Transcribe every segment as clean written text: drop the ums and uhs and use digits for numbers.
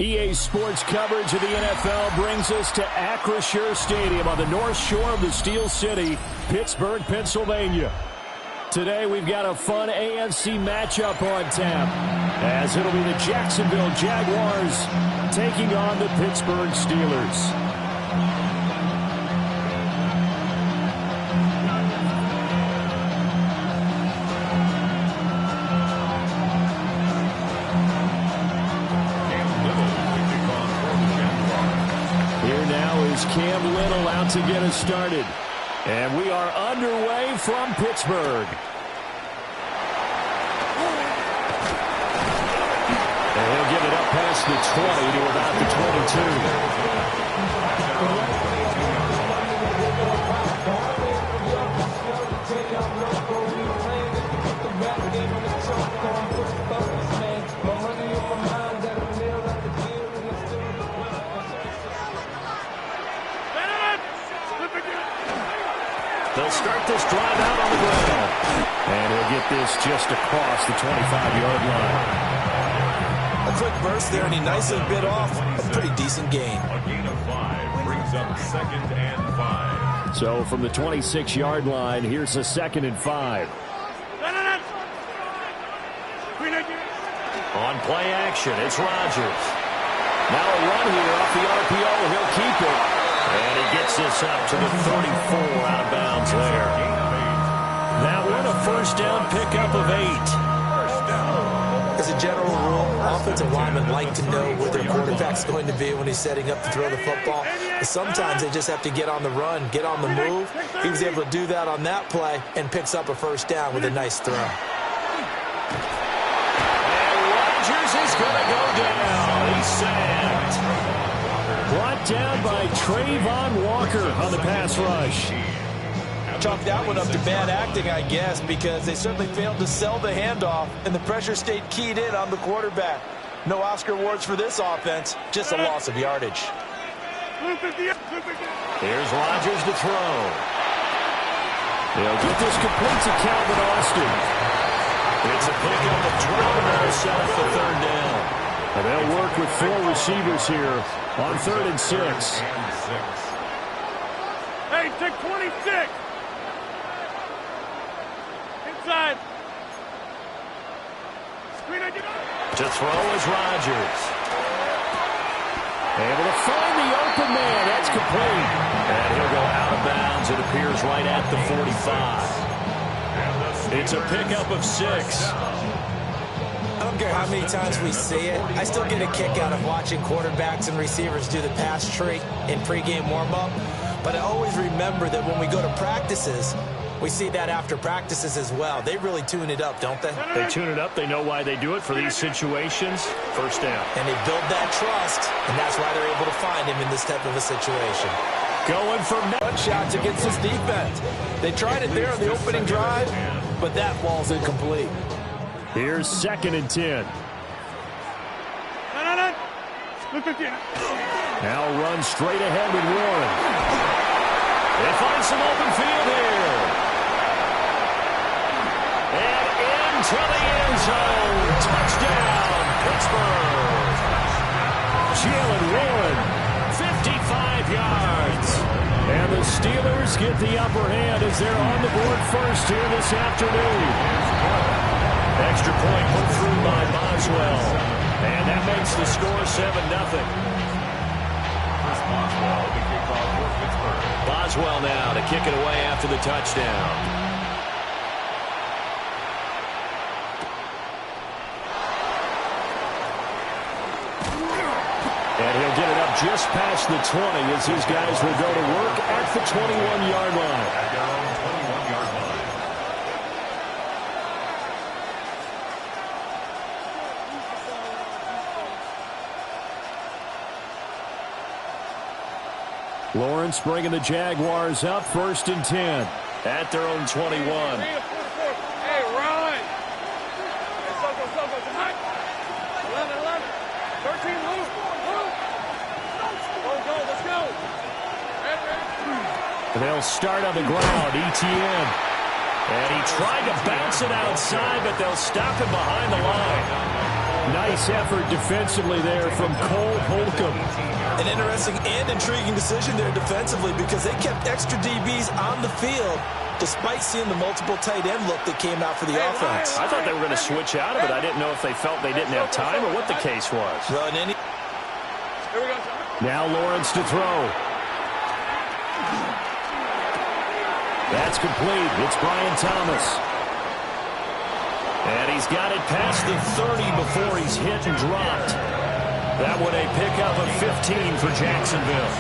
EA Sports coverage of the NFL brings us to Acrisure Stadium on the north shore of the Steel City, Pittsburgh, Pennsylvania. Today we've got a fun AFC matchup on tap, as it'll be the Jacksonville Jaguars taking on the Pittsburgh Steelers. Cam Little out to get us started. And we are underway from Pittsburgh. And he'll give it up past the 20 to about the 22. They'll start this drive out on the ground. And he'll get this just across the 25-yard line. A quick burst there, and he nicely bit off a pretty decent gain. A gain of 5 brings up 2nd and 5. So from the 26-yard line, here's a 2nd and 5. On play action, it's Rodgers. Now a run here off the RPO. He'll keep it. And he gets this up to the 34 out of bounds there. That one a first down pickup of 8. As a general rule, offensive linemen like to know where their quarterback's going to be when he's setting up to throw the football. But sometimes they just have to get on the run, get on the move. He was able to do that on that play and picks up a first down with a nice throw. And Rodgers is going to go down. He's sacked. Brought down by Trayvon Walker on the pass rush. Chalk that one up to bad acting, I guess, because they certainly failed to sell the handoff, and the pressure stayed keyed in on the quarterback. No Oscar awards for this offense, just a loss of yardage. Here's Rodgers to throw. They'll get this complete to Calvin Austin. It's a pickup of 12, and they'll set up the 3rd down. And they'll work with 4 receivers here on 3rd and 6. Hey, take 26. Inside. To throw is Rodgers. Able to find the open man. That's complete. And he'll go out of bounds. It appears right at the 45. It's a pickup of 6. I don't care how many times we see it. I still get a kick out of watching quarterbacks and receivers do the pass tree in pregame warm-up. But I always remember that when we go to practices, we see that after practices as well. They really tune it up, don't they? They tune it up. They know why they do it for these situations. First down. And they build that trust, and that's why they're able to find him in this type of a situation. Going for shots against this defense. They tried it there on the opening drive, but that ball's incomplete. Here's 2nd and 10. Now run straight ahead with Warren. They find some open field here. And into the end zone. Touchdown, Pittsburgh. Jalen Warren, 55 yards. And the Steelers get the upper hand as they're on the board first here this afternoon. Extra point put through by Boswell. And that makes the score 7-0. Boswell now to kick it away after the touchdown. And he'll get it up just past the 20 as his guys will go to work at the 21-yard line. Lawrence bringing the Jaguars up 1st and 10 at their own 21. Hey, Ryan. Go. 11, 13, move. Let's go. They'll start on the ground, ETN. And he tried to bounce it outside, but they'll stop him behind the line. Nice effort defensively there from Cole Holcomb. An interesting and intriguing decision there defensively because they kept extra DBs on the field despite seeing the multiple tight end look that came out for the offense. I thought they were going to switch out of it. I didn't know if they felt they didn't have time or what the case was. Well, now Lawrence to throw. That's complete. It's Brian Thomas. And he's got it past the 30 before he's hit and dropped. That one a pickup of 15 for Jacksonville.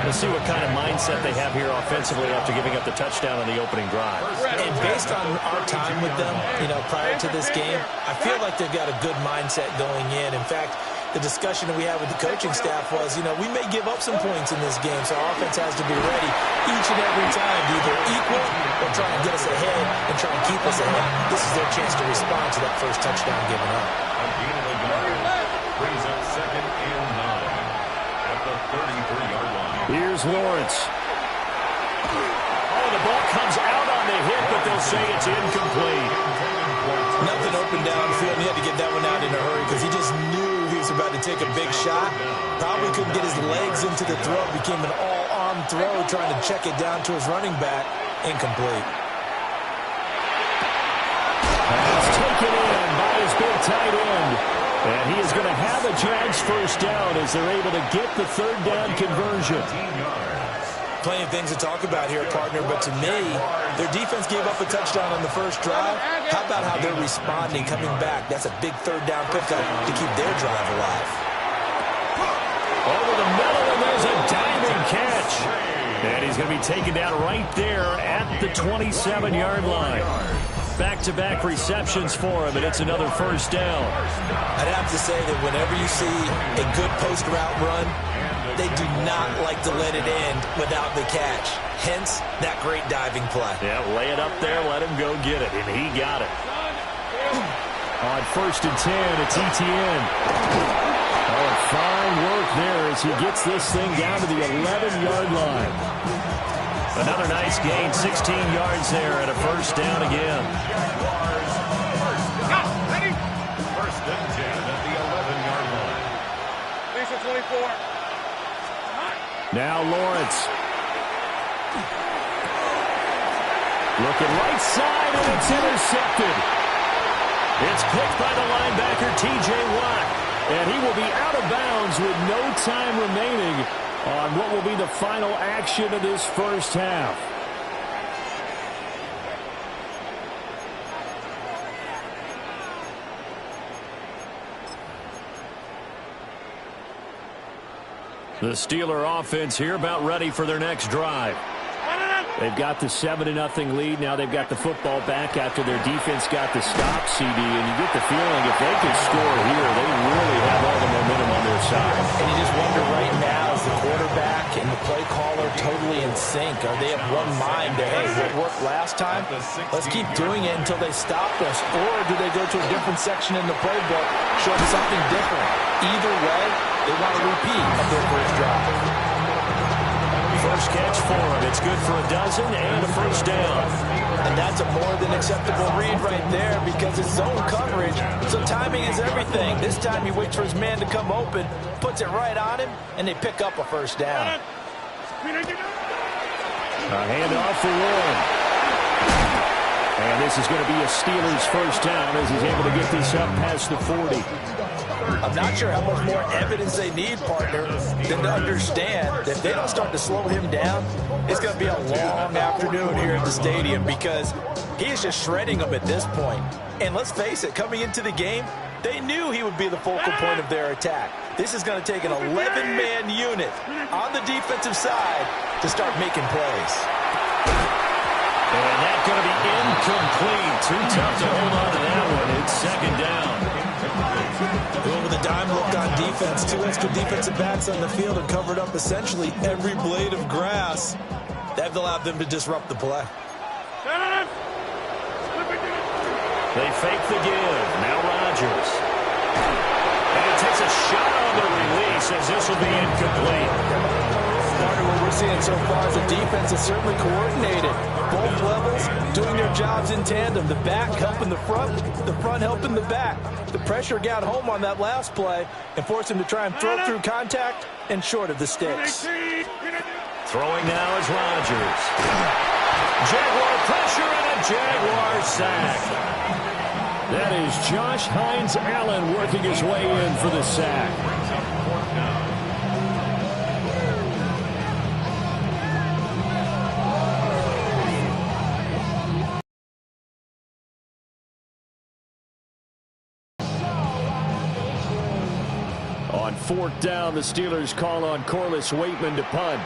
Let's see what kind of mindset they have here offensively after giving up the touchdown on the opening drive. And based on our time with them, prior to this game, I feel like they've got a good mindset going in. In fact, the discussion that we had with the coaching staff was, we may give up some points in this game, so our offense has to be ready each and every time to either equal or try and get us ahead and try and keep us ahead. This is their chance to respond to that first touchdown given up. Brings up 2nd and 9 at the 33-yard line. Here's Lawrence. Oh, the ball comes out on the hit, but they'll say it's incomplete. Nothing open downfield. He had to get that one out in a hurry because he just knew he was about to take a big shot. Probably couldn't get his legs into the throw. Became an all-arm throw trying to check it down to his running back. Incomplete. It's taken in by his big tight end. And he is going to have a Jags first down as they're able to get the third down conversion. Plenty of things to talk about here, partner, but to me, their defense gave up a touchdown on the first drive. How about how they're responding, coming back? That's a big third down pickup to keep their drive alive. Over the middle, and there's a diving catch. And he's going to be taken down right there at the 27-yard line. Back-to-back receptions for him, and it's another first down. I'd have to say that whenever you see a good post route run, they do not like to let it end without the catch. Hence, that great diving play. Yeah, lay it up there, let him go get it, and he got it. On 1st and 10, it's Etienne. Oh, fine work there as he gets this thing down to the 11-yard line. Another nice gain, 16 yards there, and a first down again. First and 10 at the 11-yard line. Lisa 24. Now Lawrence. Looking right side, and it's intercepted. It's picked by the linebacker, T.J. Watt. And he will be out of bounds with no time remaining on what will be the final action of this first half. The Steeler offense here about ready for their next drive. They've got the 7-0 lead. Now they've got the football back after their defense got the stop, CD. And you get the feeling if they can score here, they really have all the momentum on their side. And you just wonder right now, is the quarterback and the play caller totally in sync? Are they of one mind that, hey, what worked last time? Let's keep doing it until they stop us. Or do they go to a different section in the playbook, show them something different? Either way, they want a repeat of their first drive. First catch for him. It's good for a dozen and a first down. And that's a more than acceptable read right there because it's zone coverage, so timing is everything. This time he waits for his man to come open, puts it right on him, and they pick up a first down. A handoff for Warren. And this is going to be a Steelers first down as he's able to get this up past the 40. I'm not sure how much more evidence they need, partner, than to understand that if they don't start to slow him down, it's going to be a long afternoon here at the stadium because he is just shredding them at this point. And let's face it, coming into the game, they knew he would be the focal point of their attack. This is going to take an 11-man unit on the defensive side to start making plays. And that's going to be incomplete. Too tough to hold on to that one. It's second down. Well, with a dime look on defense, 2 extra defensive backs on the field and covered up essentially every blade of grass. That allowed them to disrupt the play. They fake the give. Now Rodgers. And he takes a shot on the release as this will be incomplete. Partner, what we're seeing so far is the defense is certainly coordinated. Both levels doing their jobs in tandem. The back helping the front helping the back. The pressure got home on that last play and forced him to try and throw through contact and short of the sticks. Throwing now is Rodgers. Jaguar pressure and a Jaguar sack. That is Josh Hines Allen working his way in for the sack. On fourth down, the Steelers call on Corliss Waitman to punt.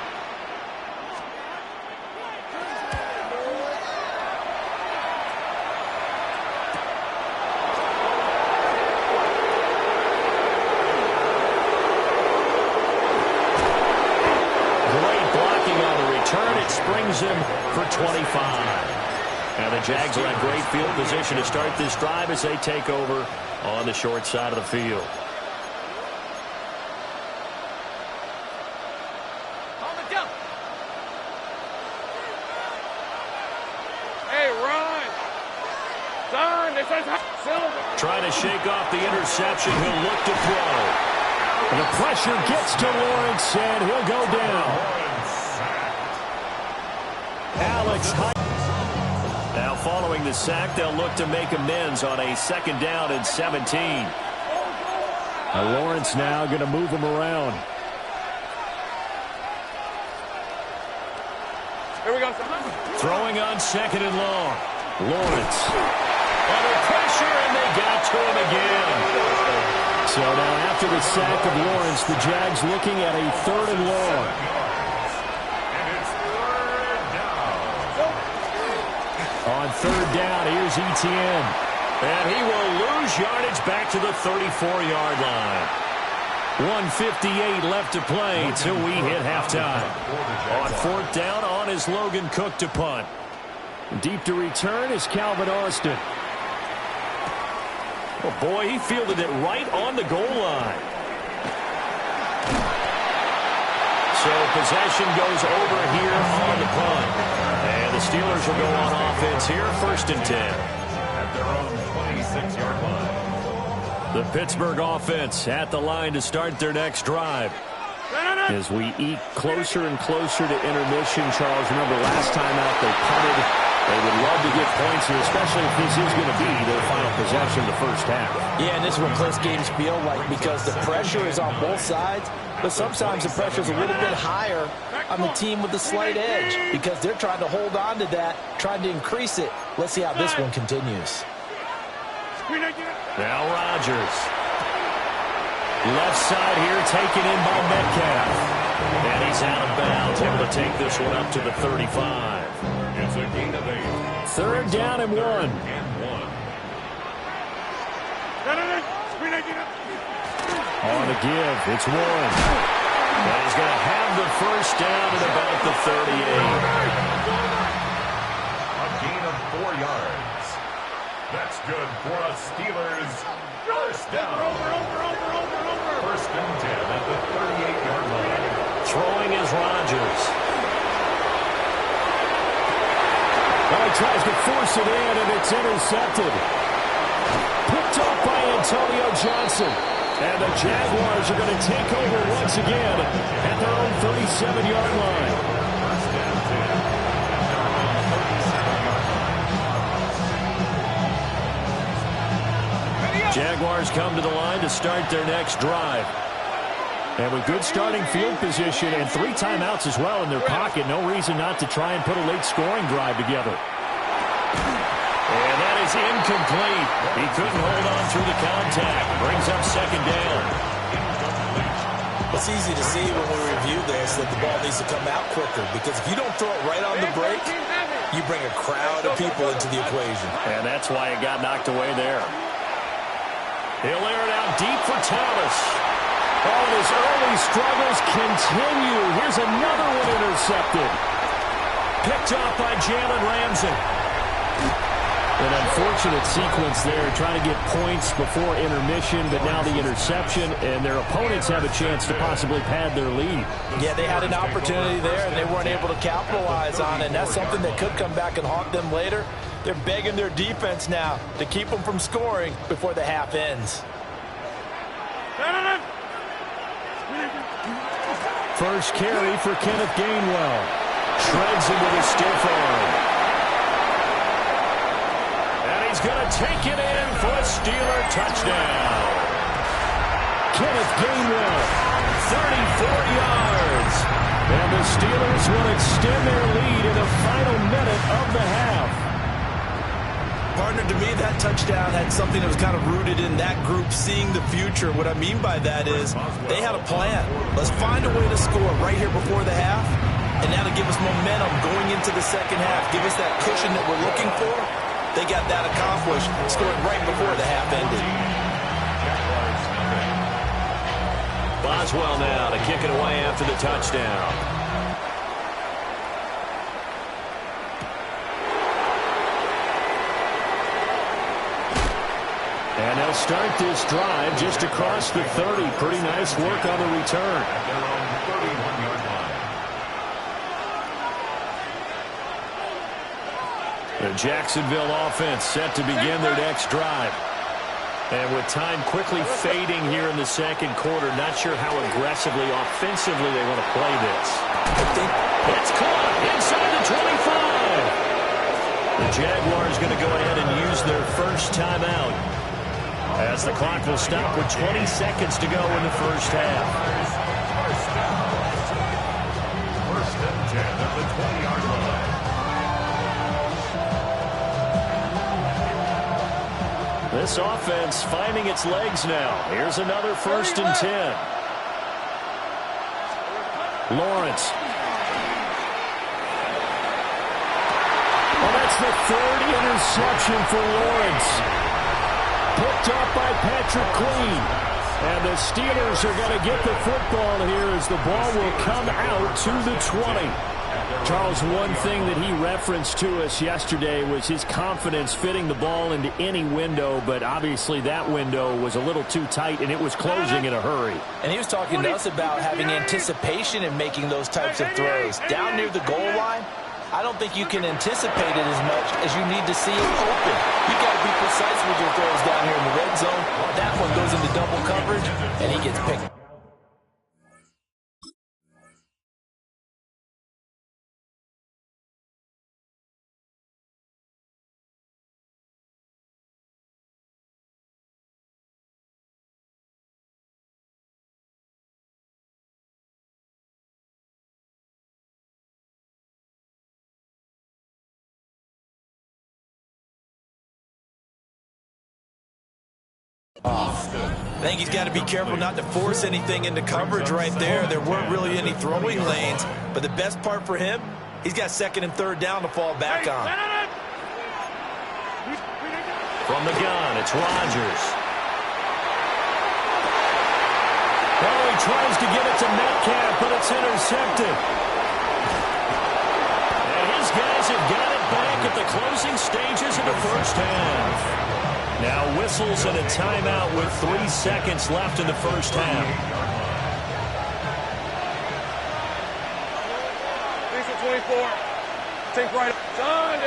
Springs him for 25. And the Jags are in great field position to start this drive as they take over on the short side of the field. Hey, run! Son, this is Silver. Trying to shake off the interception. He'll look to throw. And the pressure gets to Lawrence, and he'll go down. Alex Hyde. Now following the sack, they'll look to make amends on a second down and 17. Lawrence now going to move him around. Here we go, son. Throwing on second and long. Lawrence. Under pressure, and they got to him again. So now after the sack of Lawrence, the Jags looking at a third and long. On third down, here's Etienne. And he will lose yardage back to the 34-yard line. 1:58 left to play till we hit halftime. On fourth down, on is Logan Cook to punt. Deep to return is Calvin Austin. Oh, boy, he fielded it right on the goal line. So possession goes over here on the punt. And the Steelers will go on offense here, first and 10. At their own 26-yard line. The Pittsburgh offense at the line to start their next drive. As we eke closer and closer to intermission, Charles, remember last time out they punted. They would love to get points, and especially if this is going to be their final possession of the first half. Yeah, and this is what close games feel like because the pressure is on both sides, but sometimes the pressure is a little bit higher on the team with the slight edge because they're trying to hold on to that, trying to increase it. Let's see how this one continues. Now Rodgers. Left side here taken in by Metcalf. And he's out of bounds, able to take this one up to the 35. It's a gain of 8. Third down and 1. And 1. On the give, it's Warren. And he's going to have the first down at about the 38. A gain of 4 yards. That's good for a Steelers first down. First and 10 at the 38-yard line. Throwing is Rodgers. Well, he tries to force it in, and it's intercepted. Picked off by Antonio Johnson. And the Jaguars are going to take over once again at their own 37-yard line. First and 10. Jaguars come to the line to start their next drive. And with good starting field position and 3 timeouts as well in their pocket, no reason not to try and put a late scoring drive together. And that is incomplete. He couldn't hold on through the contact. Brings up second down. It's easy to see when we review this that the ball needs to come out quicker because if you don't throw it right on the break, you bring a crowd of people into the equation. And that's why it got knocked away there. He'll air it out deep for Thomas. Oh, and his early struggles continue. Here's another one intercepted. Picked off by Jalen Ramsey. An unfortunate sequence there, trying to get points before intermission, but now the interception, and their opponents have a chance to possibly pad their lead. Yeah, they had an opportunity there, and they weren't able to capitalize on it, and that's something that could come back and haunt them later. They're begging their defense now to keep them from scoring before the half ends. First carry for Kenneth Gainwell. Shreds him with a stiff arm. He's going to take it in for a Steeler touchdown. Kenneth Gainwell, 34 yards. And the Steelers will extend their lead in the final minute of the half. Partner, to me, that touchdown had something that was kind of rooted in that group seeing the future. What I mean by that is they had a plan. Let's find a way to score right here before the half, and that'll give us momentum going into the second half, give us that cushion that we're looking for. They got that accomplished, scored right before the half ended. Boswell now to kick it away after the touchdown. And they'll start this drive just across the 30. Pretty nice work on the return. At their own 31-yard line. The Jacksonville offense set to begin their next drive. And with time quickly fading here in the second quarter, not sure how aggressively, offensively they want to play this. It's caught inside the 25. The Jaguars going to go ahead and use their first timeout, as the clock will stop with 20 seconds to go in the first half. First and 10 at the 20-yard line. This offense finding its legs now. Here's another first and 10. Lawrence. Well, that's the third interception for Lawrence. Picked up by Patrick Queen. And the Steelers are going to get the football here as the ball will come out to the 20. Charles, one thing that he referenced to us yesterday was his confidence fitting the ball into any window, but obviously that window was a little too tight, and it was closing in a hurry. And he was talking to us about having anticipation in making those types of throws. Down near the goal line, I don't think you can anticipate it as much as you need to see it open. You've got to be precise with your throws down here in the red zone. That one goes into double coverage, and he gets picked. I think he's got to be careful not to force anything into coverage right there. There weren't really any throwing lanes, but the best part for him, he's got second and third down to fall back on. From the gun, it's Rodgers. Oh, he tries to get it to Metcalf, but it's intercepted. And his guys have got it back at the closing stages of the first half. Now whistles and a timeout with 3 seconds left in the first half. These are 24. Take right. Son.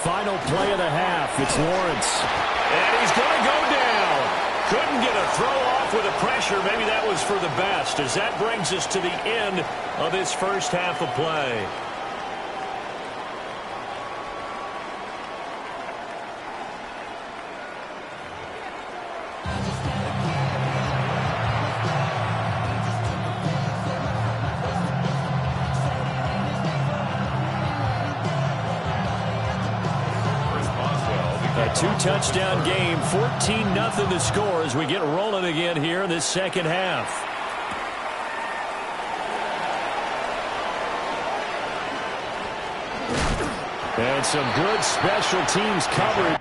Final play of the half. It's Lawrence. And he's going to go down. Couldn't get a throw off with the pressure. Maybe that was for the best, as that brings us to the end of this first half of play. A two-touchdown game, 14-0 to score as we get rolling again here in this second half. And some good special teams coverage.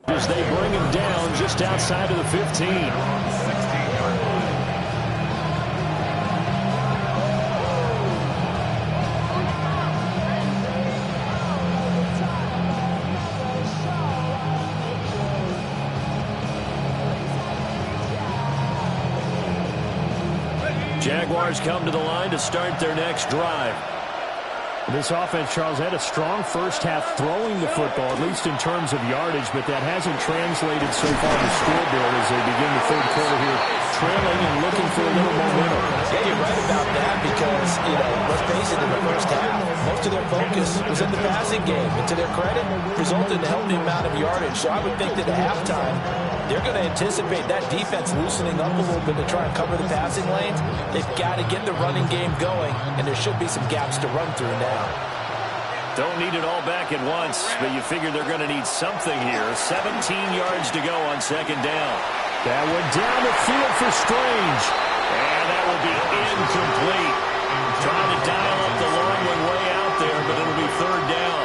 As they bring him down just outside of the 15. Jaguars come to the line to start their next drive. This offense, Charles, had a strong first half throwing the football, at least in terms of yardage, but that hasn't translated so far to scoreboard as they begin the third quarter here, trailing and looking for a little momentum. Yeah, you're right about that because, let's face it, in the first half, most of their focus was in the passing game. And to their credit, resulted in a healthy amount of yardage. So I would think that at halftime, they're going to anticipate that defense loosening up a little bit to try and cover the passing lanes. They've got to get the running game going, and there should be some gaps to run through now. Don't need it all back at once, but you figure they're going to need something here. 17 yards to go on second down. That went down the field for Strange, and that will be incomplete. Trying to dial up the long one way out there, but it'll be third down.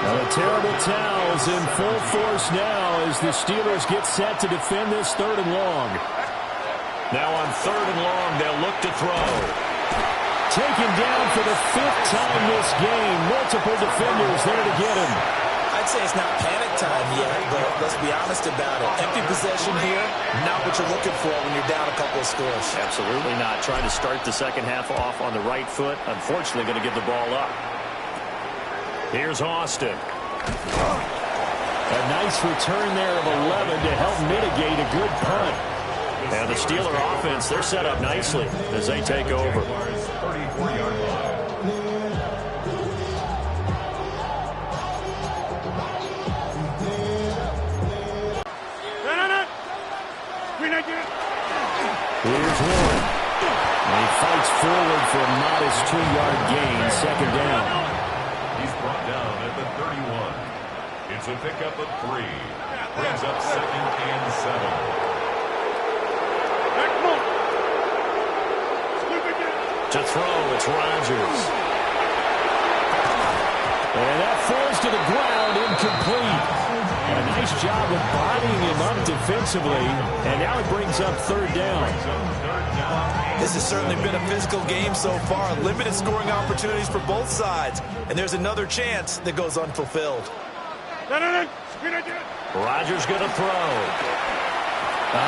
Now the terrible towels in full force now as the Steelers get set to defend this third and long. Now on third and long, they'll look to throw. Taken down for the 5th time this game. Multiple defenders there to get him. I'd say it's not panic time yet, but let's be honest about it. Empty possession here, not what you're looking for when you're down a couple of scores. Absolutely not. Trying to start the second half off on the right foot. Unfortunately, going to give the ball up. Here's Austin. A nice return there of 11 to help mitigate a good punt. And the Steeler offense, they're set up nicely as they take over. 34-yard line. Here's Warren. And he fights forward for a modest 2-yard gain, second down. He's brought down at the 31. It's a pickup of 3. Brings up 2nd and 7. To throw, it's Rodgers. And that falls to the ground, incomplete. And a nice job of bodying him up defensively. And now it brings up third down. This has certainly been a physical game so far. Limited scoring opportunities for both sides. And there's another chance that goes unfulfilled. Rodgers going to throw. He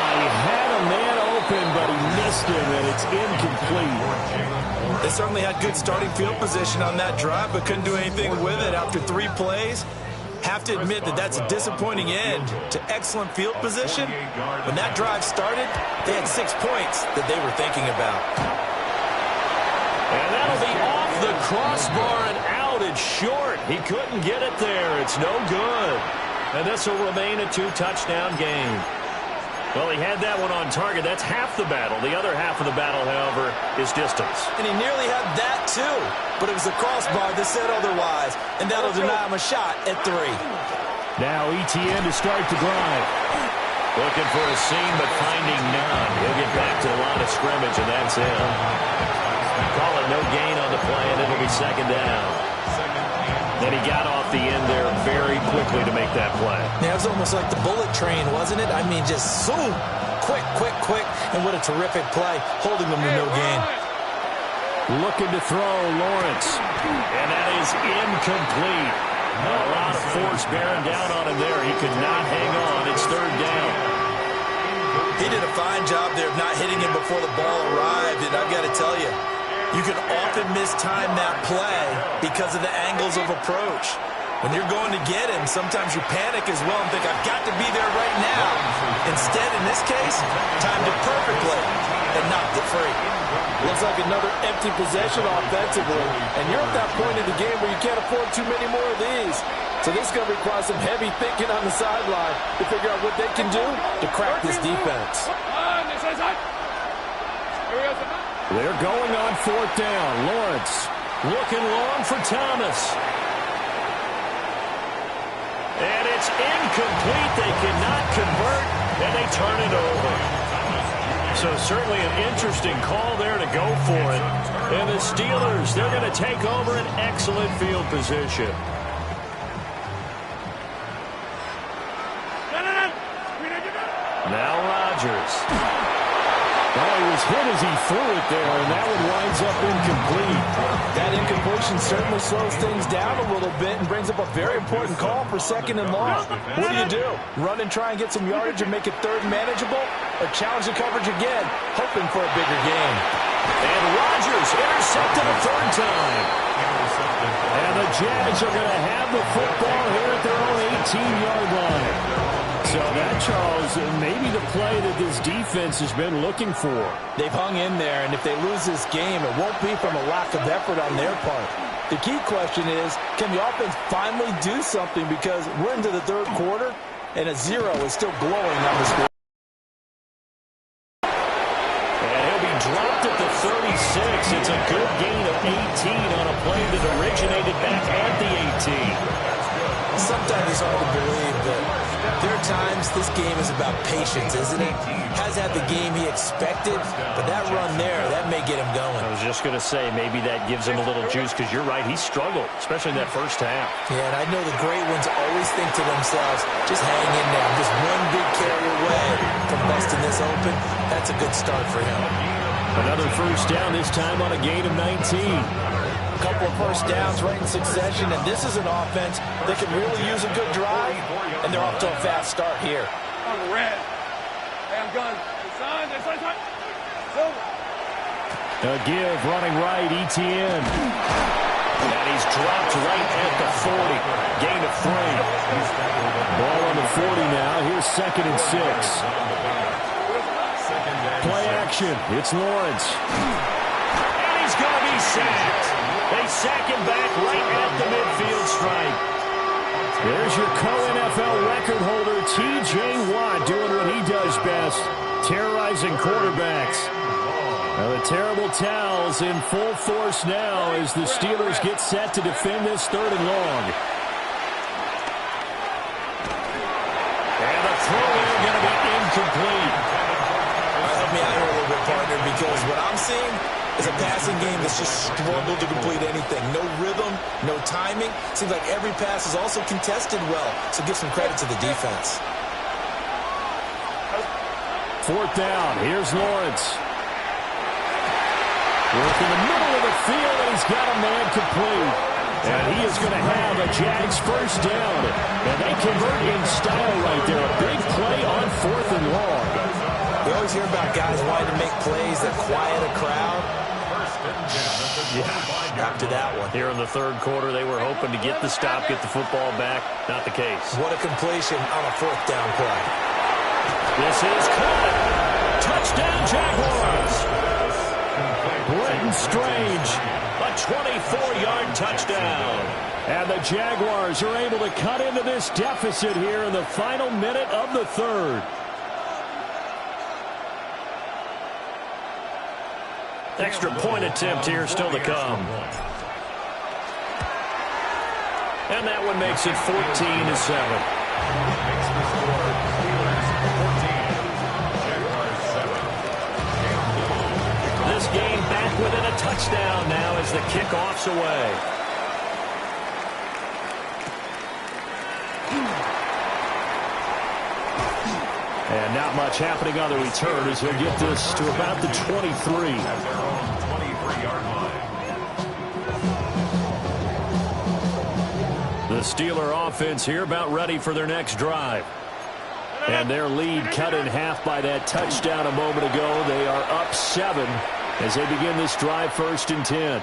had a man open, but he missed him, and it's incomplete. They certainly had good starting field position on that drive, but couldn't do anything with it after 3 plays. Have to admit that that's a disappointing end to excellent field position. When that drive started, they had 6 points that they were thinking about. And that'll be off the crossbar and out. It's short. He couldn't get it there. It's no good. And this will remain a 2-touchdown game. Well, he had that one on target. That's half the battle. The other half of the battle, however, is distance. And he nearly had that, too. But it was the crossbar that said otherwise. And that'll deny him a shot at 3. Now ETN to start the drive. Looking for a seam, but finding none. He'll get back to the line of scrimmage, and that's it. Call it no gain on the play, and it'll be second down. Then he got off the end there very quickly to make that play. Yeah, it was almost like the bullet train, wasn't it? I mean, just zoom. Quick, quick, quick. And what a terrific play, holding them to no gain. Looking to throw, Lawrence. And that is incomplete. A lot of force bearing down on him there. He could not hang on. It's third down. He did a fine job there of not hitting him before the ball arrived. And I've got to tell you, you can often mistime that play because of the angles of approach. When you're going to get him, sometimes you panic as well and think, I've got to be there right now. Instead, in this case, timed it perfectly and knocked it free. Looks like another empty possession offensively. And you're at that point in the game where you can't afford too many more of these. So this is going to require some heavy thinking on the sideline to figure out what they can do to crack this defense. They're going on fourth down. Lawrence looking long for Thomas. And it's incomplete. They cannot convert, and they turn it over. So certainly an interesting call there to go for it. And the Steelers, they're going to take over an excellent field position. Rodgers. Well, he was hit as he threw it there, and that one winds up incomplete. That incompletion certainly slows things down a little bit and brings up a very important call for 2nd and long. What do? Run and try and get some yardage and make it 3rd manageable, or challenge the coverage again, hoping for a bigger gain? And Rodgers intercepted a 3rd time. And the Jags are going to have the football here at their own 18-yard line. So that, Charles, maybe the play that this defense has been looking for. They've hung in there, and if they lose this game, it won't be from a lack of effort on their part. The key question is, can the offense finally do something, because we're into the 3rd quarter, and a 0 is still glowing on the score. And he'll be dropped at the 36. It's a good gain of 18 on a play that originated back at the 18. Sometimes it's hard to believe that there are times this game is about patience, isn't it? Has had the game he expected, but that run there, that may get him going. I was just going to say, maybe that gives him a little juice, because you're right, he struggled, especially in that first half. Yeah, and I know the great ones always think to themselves, just hang in there. I'm just one big carry away from busting this open. That's a good start for him. Another first down, this time on a gain of 19. A couple of first downs right in succession, and this is an offense that can really use a good drive, and they're off to a fast start here. On the red. Hey, I'm gun. Sign. A give, running right, ETN. And he's dropped right at the 40. Gain of 3. Ball on the 40 now. Here's 2nd and 6. Play action. It's Lawrence. And he's going to be sacked. They sack him back right at the midfield stripe. There's your co-NFL record holder, T.J. Watt, doing what he does best, terrorizing quarterbacks. Now the terrible towels in full force now as the Steelers get set to defend this 3rd and long. And the throw in going to be incomplete. Help me out here a little bit, partner, because what I'm seeing is a passing game that's just struggled to complete anything. No rhythm, no timing. Seems like every pass is also contested well, so give some credit to the defense. 4th down. Here's Lawrence. Work in the middle of the field, and he's got a man complete. And he is going to have a Jags first down. And they convert in style right there. A big play on 4th and long. We always hear about guys wanting to make plays that quiet a crowd. Yeah, after that one. Here in the 3rd quarter, they were hoping to get the stop, get the football back. Not the case. What a completion on a 4th down play. This is caught. Touchdown, Jaguars. Brenton Strange, a 24-yard touchdown. And the Jaguars are able to cut into this deficit here in the final minute of the 3rd. Extra point attempt here still to come. And that one makes it 14-7. This game back within a touchdown now as the kickoff's away. And not much happening on the return as he'll get this to about the 23. The Steeler offense here about ready for their next drive. And their lead cut in half by that touchdown a moment ago. They are up 7 as they begin this drive 1st and 10.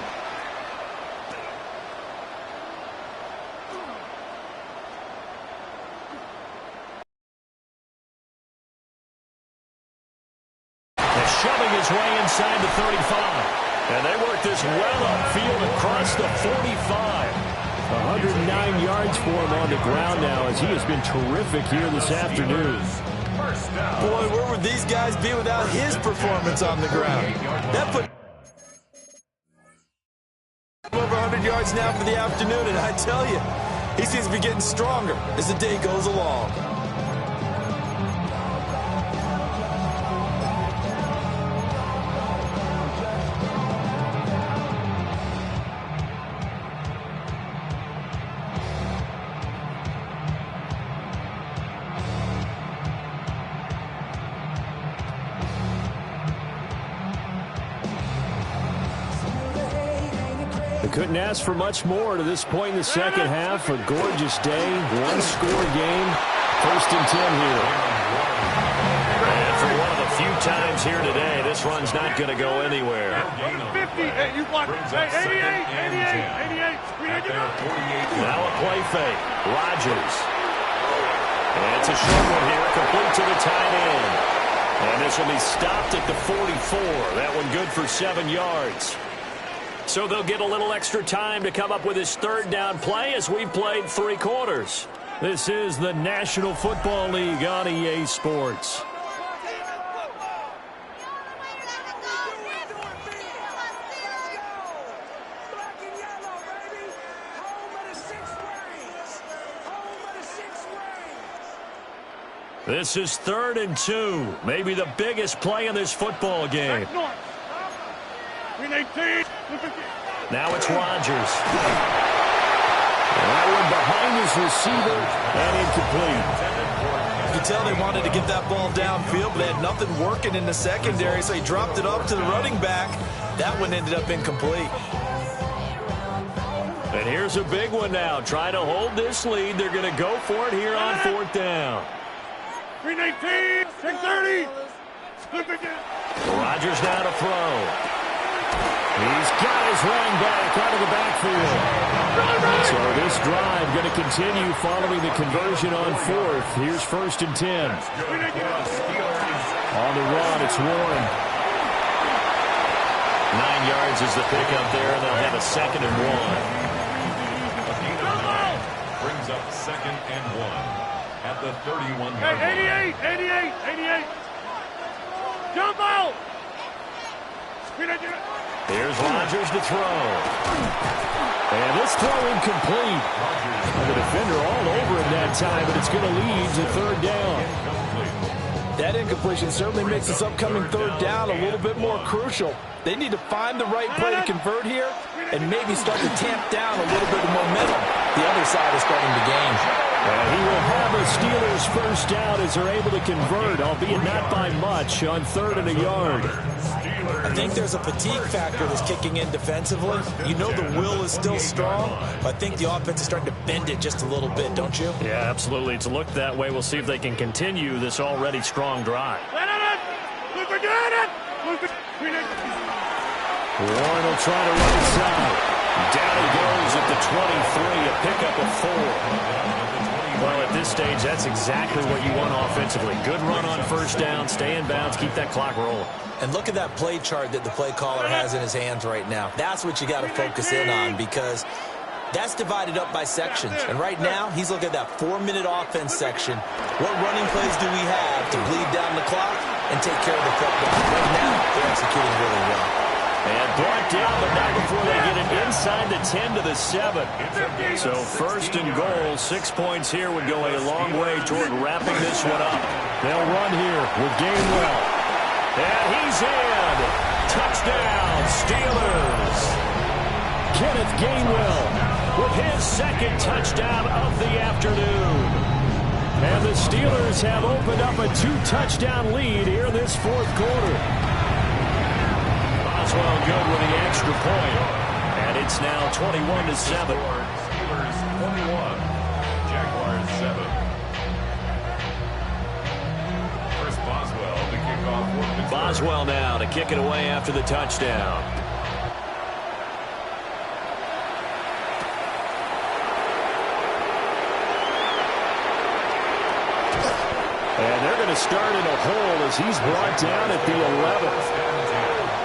Shoving his way inside the 35. And they work this well upfield across the 45. 109 yards for him on the ground now as he has been terrific here this afternoon. Boy, where would these guys be without his performance on the ground? That put over 100 yards now for the afternoon, and I tell you, he seems to be getting stronger as the day goes along. They couldn't ask for much more to this point in the second half. A gorgeous day, one-score game. 1st and 10 here. And for one of the few times here today, this run's not going to go anywhere. 50. Hey, you block. Hey, 88. Now a play fake. Rodgers. And it's a short one here, complete to the tight end. And this will be stopped at the 44. That one good for 7 yards. So they'll get a little extra time to come up with his 3rd down play as we've played 3 quarters. This is the National Football League on EA Sports. This is 3rd and 2. Maybe the biggest play in this football game. Now it's Rodgers. That one behind his receiver and incomplete. You can tell they wanted to get that ball downfield, but they had nothing working in the secondary, so he dropped it up to the running back. That one ended up incomplete. And here's a big one now. Trying to hold this lead. They're going to go for it here on 4th down. 319, 630. Rodgers now to throw. He's got his running back out of the backfield. So this drive going to continue following the conversion on 4th. Here's 1st and 10. On the run, it's Warren. 9 yards is the pickup there, and they'll have a 2nd and 1. Brings up 2nd and 1 at the 31-yard line. Hey, 88. Jump out. Here's Rodgers to throw. And this throw incomplete. And the defender all over him that time, but it's going to lead to 3rd down. That incompletion certainly makes this upcoming 3rd down a little bit more crucial. They need to find the right play to convert here and maybe start to tamp down a little bit of momentum. The other side is starting to gain. And he will have the Steelers 1st down as they're able to convert, albeit not by much, on 3rd and a yard. I think there's a fatigue factor that's kicking in defensively. You know the will is still strong, but I think the offense is starting to bend it just a little bit, don't you? Yeah, absolutely. It's looked that way. We'll see if they can continue this already strong drive. Warren will try to run inside. Down he goes at the 23, a pickup of 4. Well, at this stage, that's exactly what you want offensively. Good run on 1st down, stay in bounds, keep that clock rolling. And look at that play chart that the play caller has in his hands right now. That's what you got to focus in on, because that's divided up by sections. And right now, he's looking at that 4-minute offense section. What running plays do we have to bleed down the clock and take care of the football? Right now, they're executing really well. And brought down, but not before they get it inside the 10 to the 7. So 1st and goal, 6 points here would go a long way toward wrapping this one up. They'll run here with Gainwell. And he's in. Touchdown, Steelers. Kenneth Gainwell with his 2nd touchdown of the afternoon. And the Steelers have opened up a 2-touchdown lead here in this 4th quarter. Boswell good with the extra point. And it's now 21 to 7. Steelers 21, Jaguars 7. First Boswell to kick off for Pittsburgh. Boswell now to kick it away after the touchdown. And they're going to start in a hole as he's brought down at the 11th.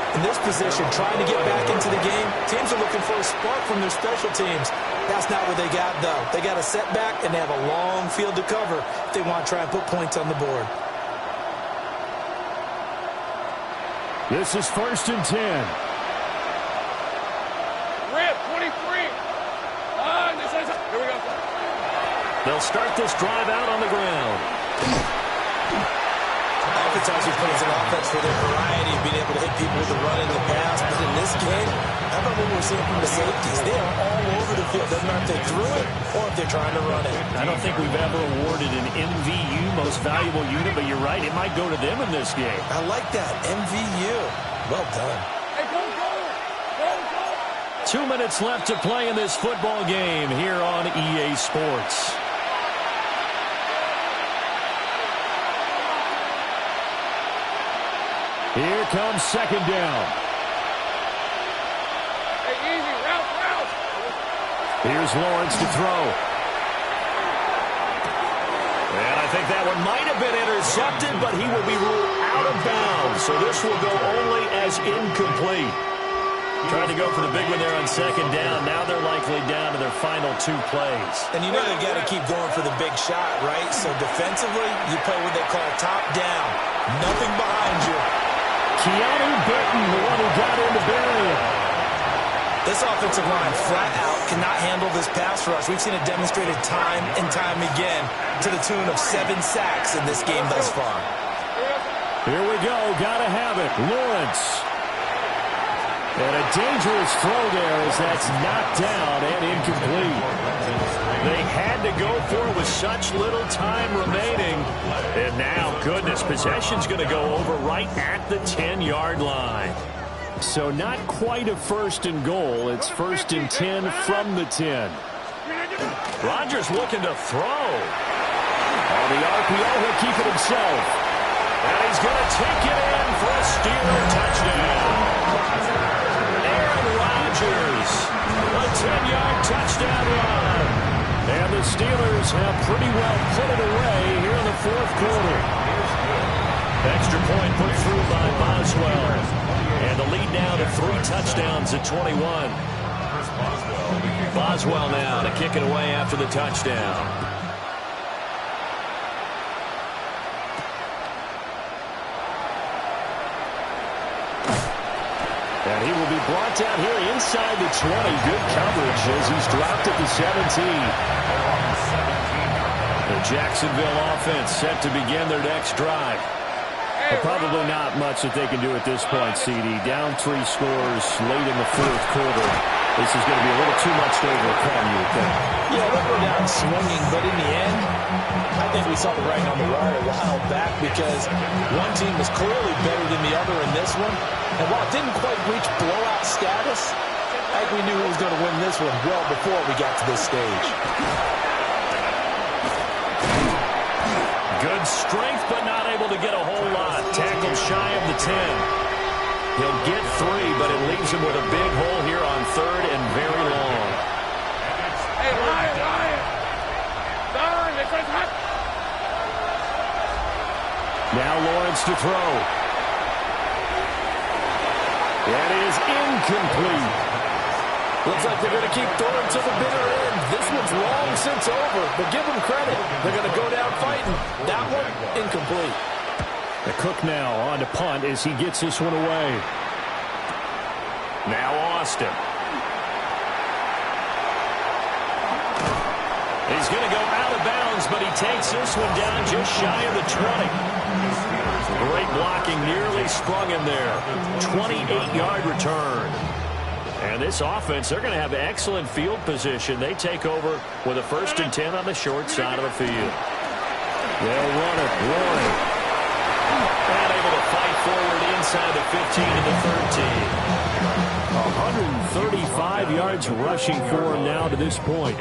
In this position, trying to get back into the game, teams are looking for a spark from their special teams. That's not what they got, though. They got a setback, and they have a long field to cover if they want to try and put points on the board. This is 1st and 10. Rip, 23. Here we go. They'll start this drive out on the ground. Offense always plays an offense for their variety of being able to hit people with the run and the pass. But in this game, how about what we're seeing from the safeties? They are all over the field. Doesn't matter if they threw it or if they're trying to run it. I don't think we've ever awarded an MVU, most valuable unit, but you're right, it might go to them in this game. I like that. MVU. Well done. Hey, go. 2 minutes left to play in this football game here on EA Sports. Here comes second down. Hey, easy, route. Here's Lawrence to throw. And I think that one might have been intercepted, but he will be ruled out of bounds. So this will go only as incomplete. Trying to go for the big one there on second down. Now they're likely down to their final 2 plays. And you know they got to keep going for the big shot, right? So defensively, you play what they call top down. Nothing behind you. Keanu Burton, the one who got in to bury him. This offensive line flat out cannot handle this pass rush. We've seen it demonstrated time and time again to the tune of 7 sacks in this game thus far. Here we go. Got to have it. Lawrence. And a dangerous throw there as that's knocked down and incomplete. They had to go for it with such little time remaining. And now, goodness, possession's going to go over right at the 10-yard line. So not quite a 1st and goal. It's 1st and 10 from the 10. Rodgers looking to throw. On the RPO, he'll keep it himself. And he's going to take it in for a Steeler touchdown. Aaron Rodgers, a 10-yard touchdown run. And the Steelers have pretty well put it away here in the 4th quarter. Extra point put through by Boswell. And the lead now to 3 touchdowns at 21. Boswell now to kick it away after the touchdown. And he will be brought down here inside the 20. Good coverage as he's dropped at the 17. The Jacksonville offense set to begin their next drive. But probably not much that they can do at this point, CD. Down 3 scores late in the 4th quarter. This is going to be a little too much to overcome, you would think. Yeah, they'll go down swinging, but in the end, I think we saw the writing on the wall a while back because one team was clearly better than the other in this one. And while it didn't quite reach blowout status, I think we knew who was going to win this one well before we got to this stage. Good strength, but not able to get a whole lot. Tackled shy of the 10. He'll get 3, but it leaves him with a big hole here on 3rd and very long. Hey, Ryan. Darn, it's hot. Now Lawrence to throw. That is incomplete. Looks like they're going to keep throwing to the bitter end. This one's long since over, but give them credit. They're going to go down fighting. That one, incomplete. The Cook now on to punt as he gets this one away. Now Austin. He's going to go out of bounds, but he takes this one down just shy of the 20. Great blocking, nearly sprung him there. 28-yard return. And this offense, they're going to have excellent field position. They take over with a 1st and 10 on the short side of the field. They'll run it. Roy. And able to fight forward inside the 15 to the 13. 135 yards rushing for him now to this point.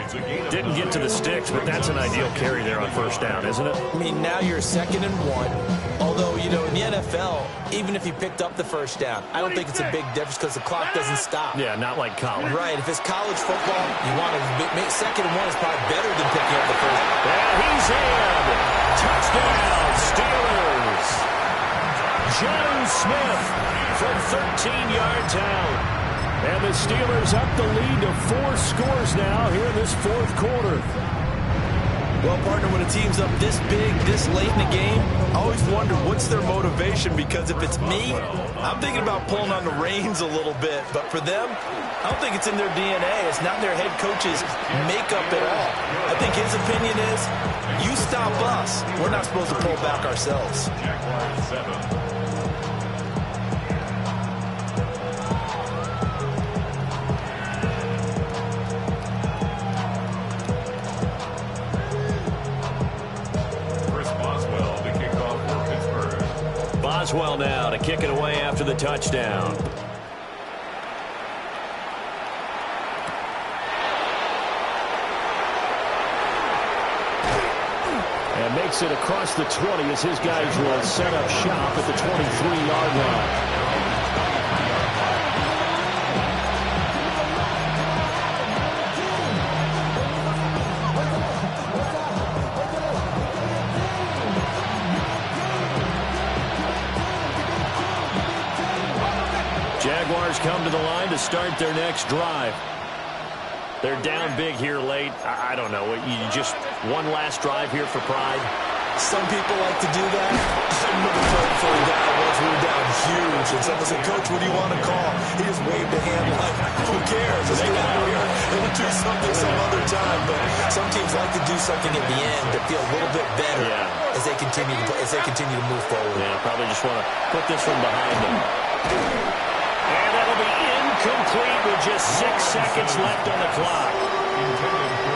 Didn't get to the sticks, but that's an ideal carry there on 1st down, isn't it? I mean, now you're 2nd and 1. Although, you know, in the NFL, even if you picked up the 1st down, I don't think it's a big difference because the clock doesn't stop. Yeah, not like college. Right. If it's college football, you want to make 2nd and 1 is probably better than picking up the 1st. And he's in. Touchdown, Steelers. John Smith from 13 yards out. And the Steelers up the lead to 4 scores now here in this 4th quarter. Well, partner, when a team's up this big, this late in the game, I always wonder what's their motivation, because if it's me, I'm thinking about pulling on the reins a little bit. But for them, I don't think it's in their DNA. It's not in their head coach's makeup at all. I think his opinion is, you stop us, we're not supposed to pull back ourselves. Boswell now to kick it away after the touchdown. And makes it across the 20 as his guys will set up shop at the 23-yard line. Jaguars come to the line to start their next drive. They're down big here late. I don't know. You just one last drive here for pride. Some people like to do that. I remember playing for a guy once we were down huge, and someone said, "Coach, what do you want to call?" He just waved a hand like, "Who cares? Let's get out of here. And we'll do something some other time." But some teams like to do something at the end to feel a little bit better as they continue to move forward. Yeah, probably just want to put this one behind them. And that'll be incomplete with just 6 seconds left on the clock.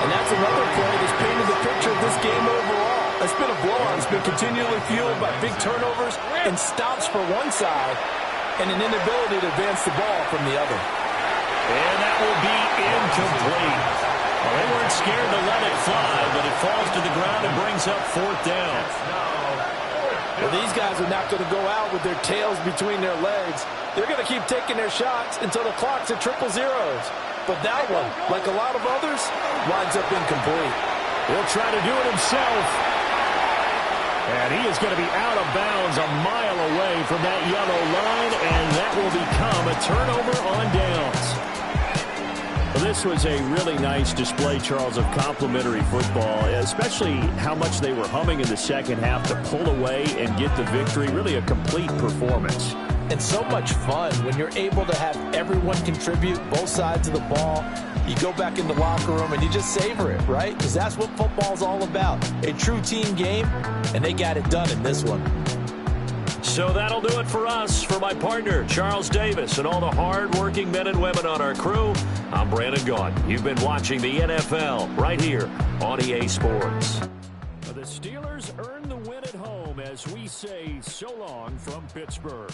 And that's another play that's painted the picture of this game overall. It's been a blowout. It's been continually fueled by big turnovers and stops for one side and an inability to advance the ball from the other. And that will be incomplete. Well, they weren't scared to let it fly, but it falls to the ground and brings up 4th down. Well, these guys are not going to go out with their tails between their legs. They're going to keep taking their shots until the clock's at 000. But that one, like a lot of others, winds up incomplete. He'll try to do it himself. And he is going to be out of bounds a mile away from that yellow line, and that will become a turnover on downs. Well, this was a really nice display, Charles, of complimentary football, especially how much they were humming in the second half to pull away and get the victory. Really a complete performance. And so much fun when you're able to have everyone contribute, both sides of the ball. You go back in the locker room and you just savor it, right? Because that's what football's all about. A true team game, and they got it done in this one. So that'll do it for us. For my partner, Charles Davis, and all the hard-working men and women on our crew, I'm Brandon Gaudin. You've been watching the NFL right here on EA Sports. The Steelers earn the win at home as we say so long from Pittsburgh.